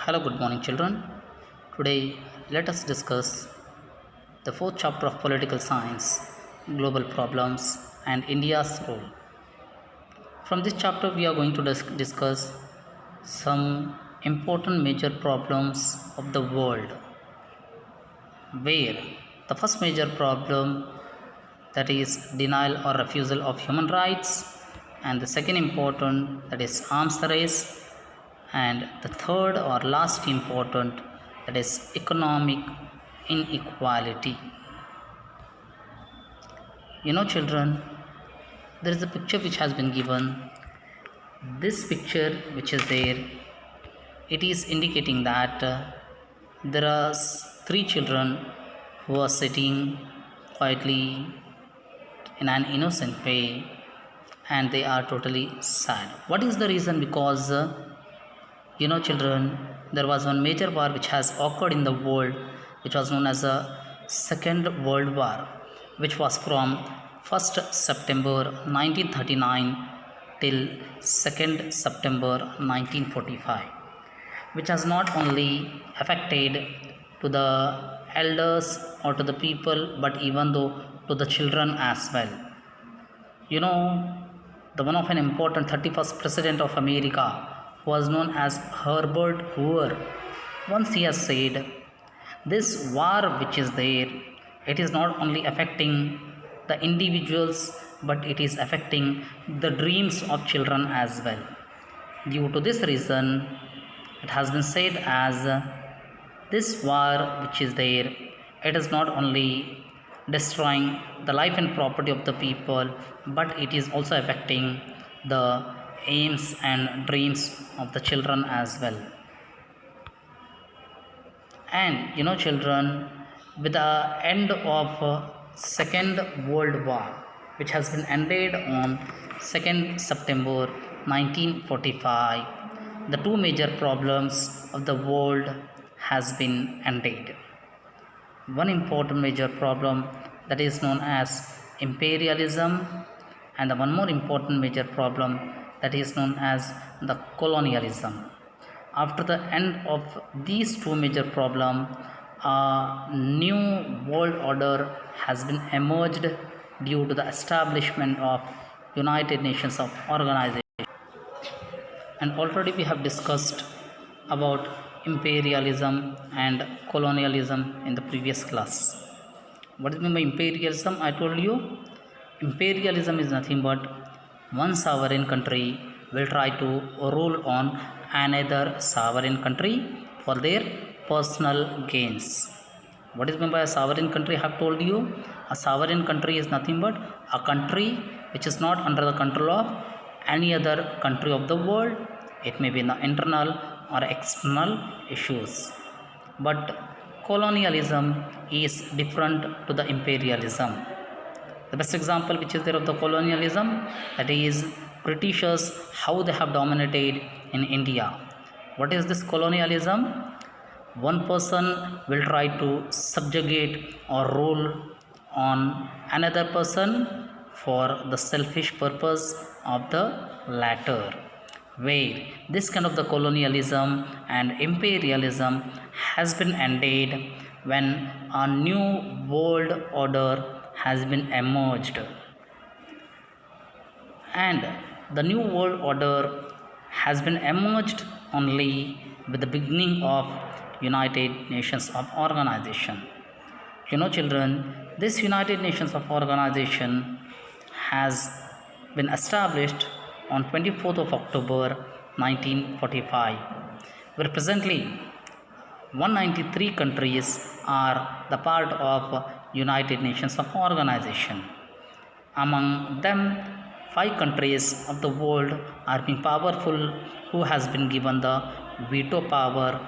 Hello, good morning, children. Today, let us discuss the fourth chapter of political science, global problems, and India's role. From this chapter, we are going to discuss some important major problems of the world. Where the first major problem, that is denial or refusal of human rights, and the second important, that is arms race, and the third or last important, that is economic inequality. Children, there is a picture which has been given. This picture which is there, it is indicating that there are three children who are sitting quietly in an innocent way, and they are totally sad. What is the reason? Because children, there was one major war which has occurred in the world, which was known as a Second World War, which was from 1st September 1939 till 2nd September 1945, which has not only affected to the elders or to the people, but even though to the children as well. you know the one of an important 31st president of America, who was known as Herbert Hoover, once he has said, this war which is there, it is not only affecting the individuals, but it is affecting the dreams of children as well. Due to this reason, it has been said as this war which is there, it is not only destroying the life and property of the people, but it is also affecting the aims and dreams of the children as well. And children, with the end of Second World War, which has been ended on 2nd September 1945, the two major problems of the world has been ended. One important major problem, that is known as imperialism, and the one more important major problem, that is known as the colonialism. After the end of these two major problems, a new world order has been emerged due to the establishment of United Nations of Organization. And already we have discussed about imperialism and colonialism in the previous class. What is meant by imperialism? I told you, imperialism is nothing but one sovereign country will try to rule on another sovereign country for their personal gains. What is meant by a sovereign country? I have told you, a sovereign country is nothing but a country which is not under the control of any other country of the world. It may be in the internal or external issues. But colonialism is different to the imperialism. The best example which is there of the colonialism, that is Britishers, how they have dominated in India. What is this colonialism? One person will try to subjugate or rule on another person for the selfish purpose of the latter, where this kind of the colonialism and imperialism has been ended when a new world order has been emerged. And the new world order has been emerged only with the beginning of United Nations of Organization. Children, this United Nations of Organization has been established on 24th of October 1945, where presently 193 countries are the part of United Nations of Organization. Among them, 5 countries of the world are being powerful, who has been given the veto power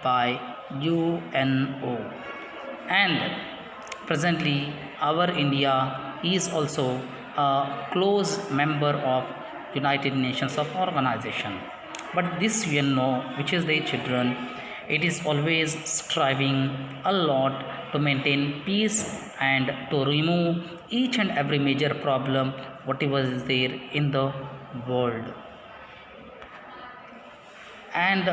by UNO. And presently, our India is also a close member of United Nations of Organization. But this UNO, which is the children, it is always striving a lot to maintain peace and to remove each and every major problem whatever is there in the world. And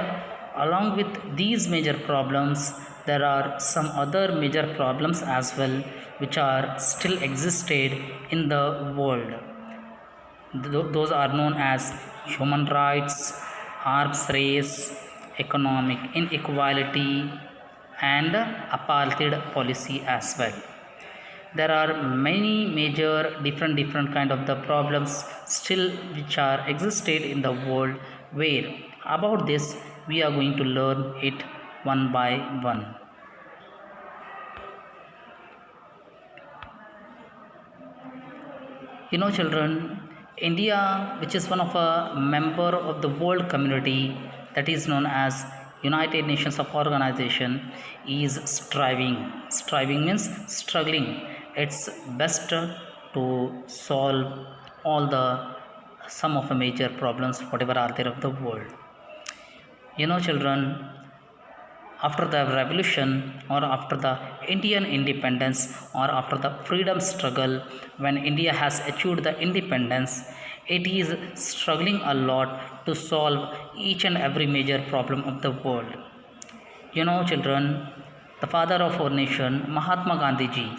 Along with these major problems, there are some other major problems as well which are still existed in the world. Those are known as human rights, arms race, economic inequality, and apartheid policy as well. There are many major different kind of the problems still which are existed in the world, where about this we are going to learn it one by one. Children, India, which is one of a member of the world community that is known as United Nations of Organization, is striving. Striving means struggling its best to solve all the some of the major problems whatever are there of the world. Children, after the revolution or after the Indian independence or after the freedom struggle, when India has achieved the independence, it is struggling a lot to solve each and every major problem of the world. Children, the father of our nation, Mahatma Gandhi ji,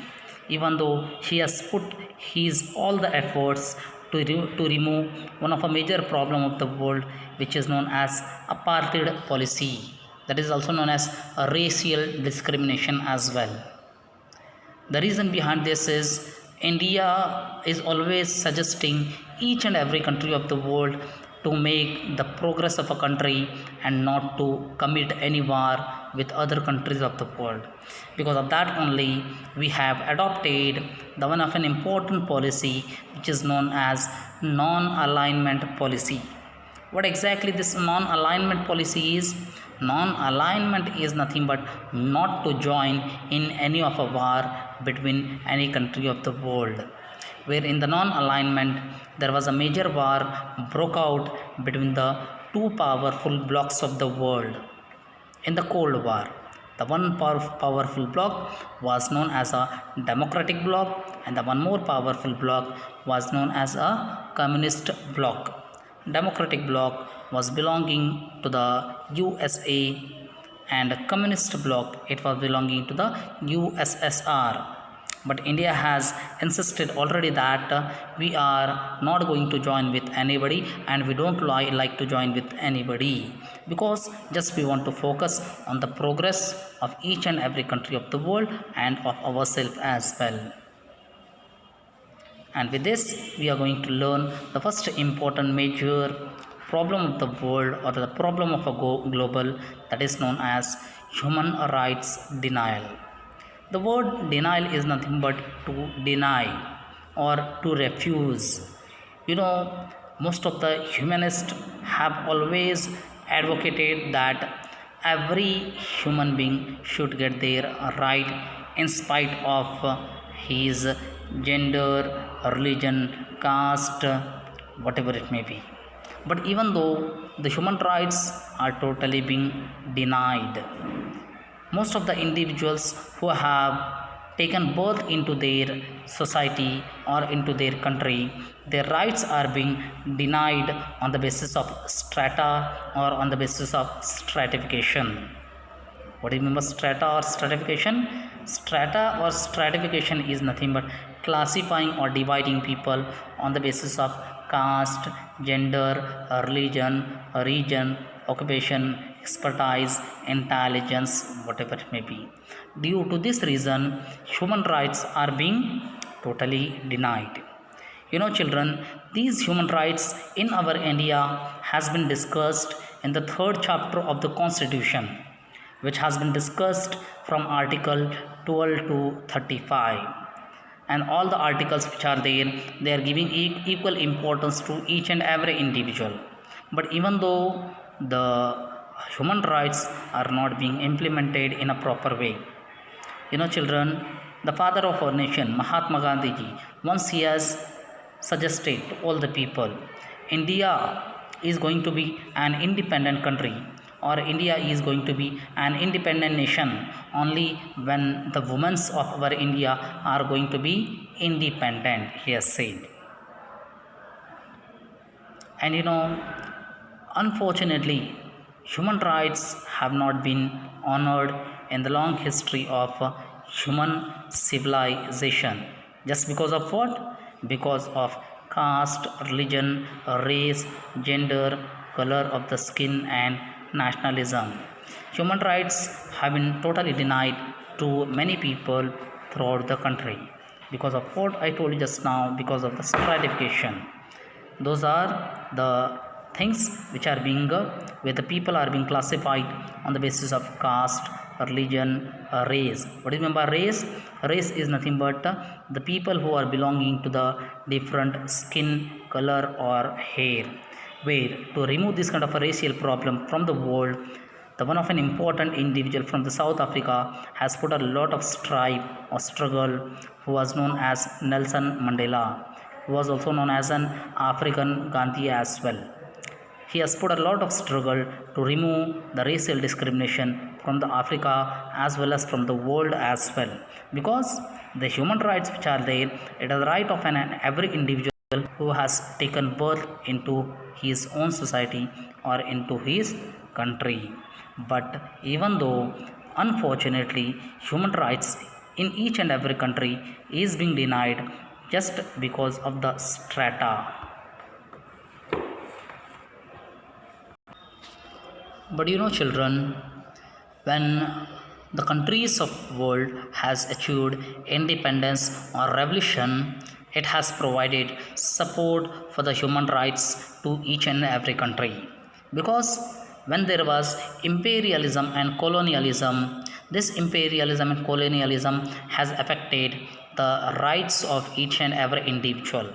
even though he has put his all the efforts to remove one of a major problem of the world, which is known as apartheid policy, that is also known as a racial discrimination as well. The reason behind this is India is always suggesting each and every country of the world to make the progress of a country and not to commit any war with other countries of the world. Because of that only, we have adopted the one of an important policy which is known as non-alignment policy. What exactly this non-alignment policy is? Non-alignment is nothing but not to join in any of a war between any country of the world. Where in the non-alignment, there was a major war broke out between the two powerful blocs of the world in the Cold War. The one powerful bloc was known as a democratic bloc, and the one more powerful bloc was known as a communist bloc. Democratic bloc was belonging to the USA, and communist bloc it was belonging to the USSR. But India has insisted already that we are not going to join with anybody, and we don't like to join with anybody, because just we want to focus on the progress of each and every country of the world and of ourselves as well. And with this, we are going to learn the first important major problem of the world or the problem of a global, that is known as human rights denial. The word denial is nothing but to deny or to refuse. Most of the humanists have always advocated that every human being should get their right in spite of his gender, religion, caste, whatever it may be. But even though the human rights are totally being denied, most of the individuals who have taken birth into their society or into their country, their rights are being denied on the basis of strata or on the basis of stratification. What do you mean by strata or stratification? Strata or stratification is nothing but classifying or dividing people on the basis of caste, gender, religion, region, occupation, expertise, intelligence, whatever it may be. Due to this reason, human rights are being totally denied. Children, these human rights in our India has been discussed in the third chapter of the Constitution, which has been discussed from article 12 to 35. And all the articles which are there, they are giving equal importance to each and every individual. But even though the human rights are not being implemented in a proper way, children, the father of our nation, Mahatma Gandhi ji, once he has suggested to all the people, India is going to be an independent country, or India is going to be an independent nation only when the women of our India are going to be independent, he has said. And unfortunately, human rights have not been honored in the long history of human civilization. Just because of what? Because of caste, religion, race, gender, color of the skin, and nationalism. Human rights have been totally denied to many people throughout the country because of what I told you just now, because of the stratification. Those are the things which are being where the people are being classified on the basis of caste, religion, race. What do you mean by race? Race is nothing but the people who are belonging to the different skin color or hair. Where to remove this kind of a racial problem from the world, the one of an important individual from the South Africa has put a lot of strife or struggle, who was known as Nelson Mandela, who was also known as an African Gandhi as well. He has put a lot of struggle to remove the racial discrimination from the Africa as well as from the world as well. Because the human rights which are there, it is the right of every individual who has taken birth into his own society or into his country. But even though unfortunately human rights in each and every country is being denied just because of the strata. But you know, children, when the countries of world has achieved independence or revolution, it has provided support for the human rights to each and every country. Because when there was imperialism and colonialism, this imperialism and colonialism has affected the rights of each and every individual.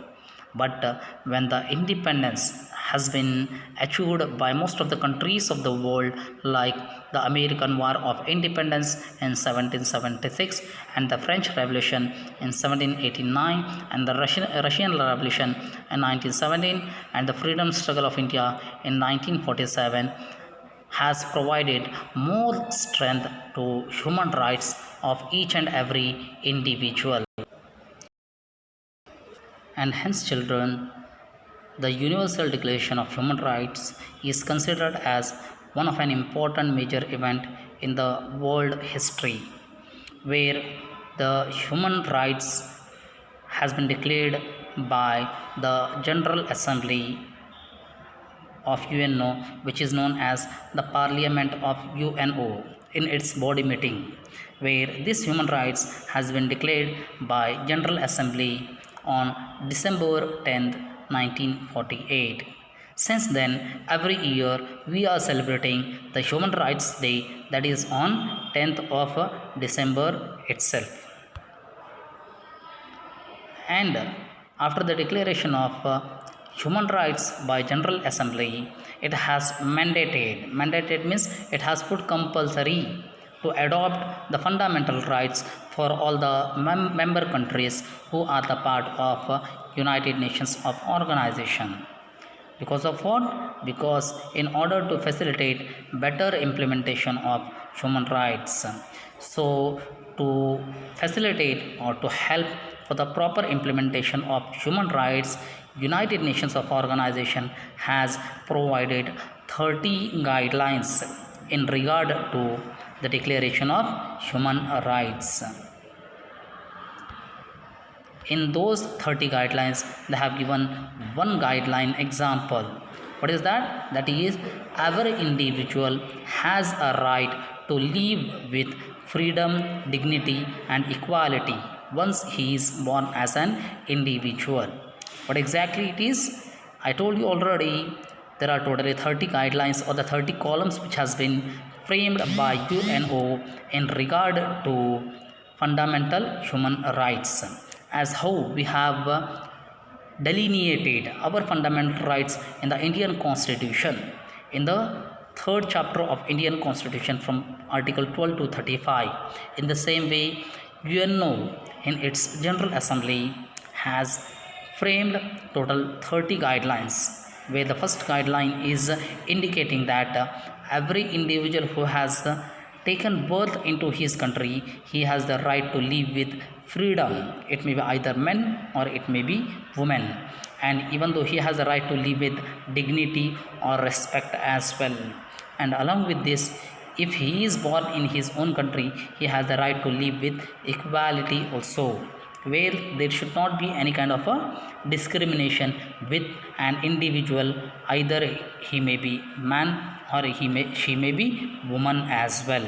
But when the independence has been achieved by most of the countries of the world, like the American War of Independence in 1776 and the French Revolution in 1789 and the Russian Revolution in 1917 and the freedom struggle of India in 1947, has provided more strength to human rights of each and every individual. And hence, children, the Universal Declaration of Human Rights is considered as one of an important major event in the world history, where the human rights has been declared by the General Assembly of UNO, which is known as the Parliament of UNO, in its body meeting, where this human rights has been declared by General Assembly on December 10th, 1948. Since then, every year we are celebrating the Human Rights Day, that is on 10th of December itself. And after the declaration of human rights by General Assembly, it has mandated means it has put compulsory to adopt the fundamental rights for all the member countries who are the part of United Nations of organization. Because of what? Because in order to facilitate better implementation of human rights, so to facilitate or to help for the proper implementation of human rights, United Nations of organization has provided 30 guidelines in regard to the declaration of human rights. In those 30 guidelines, they have given one guideline example. What is that? That is, every individual has a right to live with freedom, dignity, and equality once he is born as an individual. What exactly it is? I told you already, there are totally 30 guidelines or the 30 columns which has been framed by UNO in regard to fundamental human rights, as how we have delineated our fundamental rights in the Indian Constitution, in the third chapter of Indian Constitution from Article 12 to 35. In the same way, UNO in its General Assembly has framed total 30 guidelines, where the first guideline is indicating that every individual who has taken birth into his country, he has the right to live with freedom. It may be either men or it may be women, and even though he has the right to live with dignity or respect as well. And along with this, if he is born in his own country, he has the right to live with equality also, where there should not be any kind of a discrimination with an individual, either he may be man or she may be woman as well.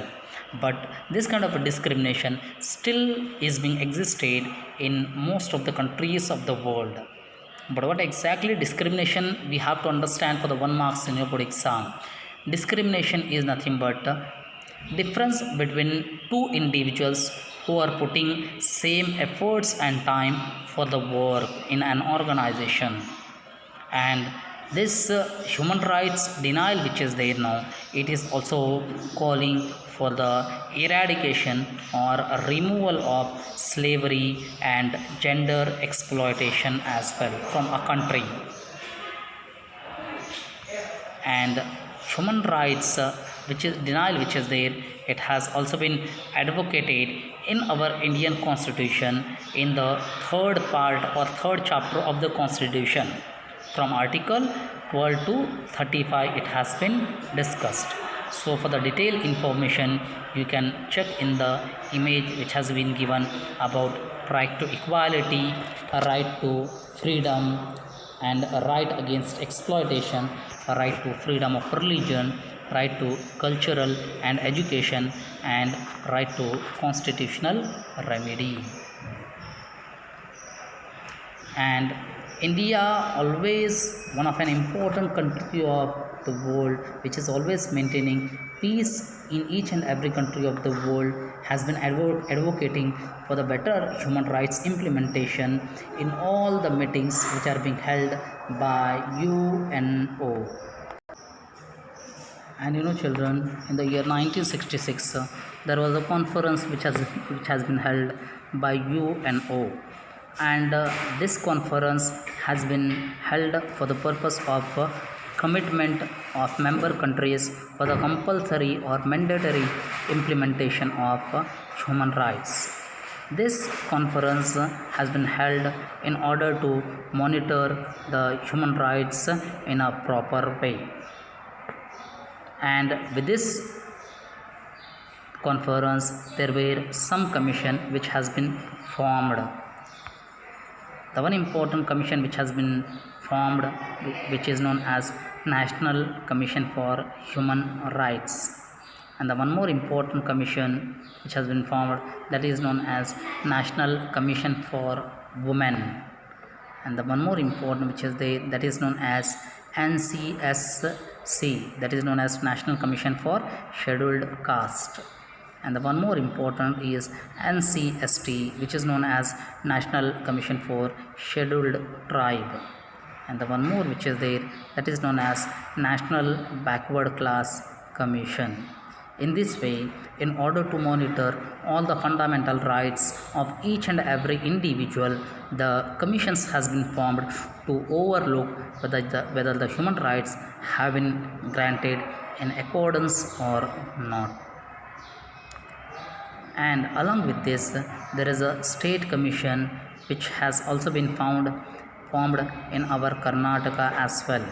But this kind of a discrimination still is being existed in most of the countries of the world. But what exactly discrimination we have to understand for the 1 marks in your board exam? Discrimination is nothing but difference between two individuals who are putting same efforts and time for the work in an organization. And this human rights denial which is there now, it is also calling for the eradication or removal of slavery and gender exploitation as well from a country. And human rights which is denial which is there, it has also been advocated in our Indian constitution in the third part or third chapter of the constitution. From article 12 to 35 it has been discussed. So for the detailed information, you can check in the image which has been given about right to equality, a right to freedom, and a right against exploitation, a right to freedom of religion, right to cultural and education, and right to constitutional remedy. And India always one of an important country of the world which is always maintaining peace in each and every country of the world, has been advocating for the better human rights implementation in all the meetings which are being held by UNO. And children, in the year 1966 there was a conference which has been held by UNO. And this conference has been held for the purpose of commitment of member countries for the compulsory or mandatory implementation of human rights. This conference has been held in order to monitor the human rights in a proper way. And with this conference, there were some commission which has been formed. The one important commission which has been formed, which is known as National Commission for Human Rights. And the one more important commission which has been formed, that is known as National Commission for Women. And the one more important which is there, that is known as NCSC, that is known as National Commission for Scheduled Caste. And the one more important is NCST, which is known as National Commission for Scheduled Tribe. And the one more which is there, that is known as National Backward Class Commission. In this way, in order to monitor all the fundamental rights of each and every individual, the commissions has been formed to overlook whether the human rights have been granted in accordance or not. And along with this, there is a state commission which has also been formed in our Karnataka as well.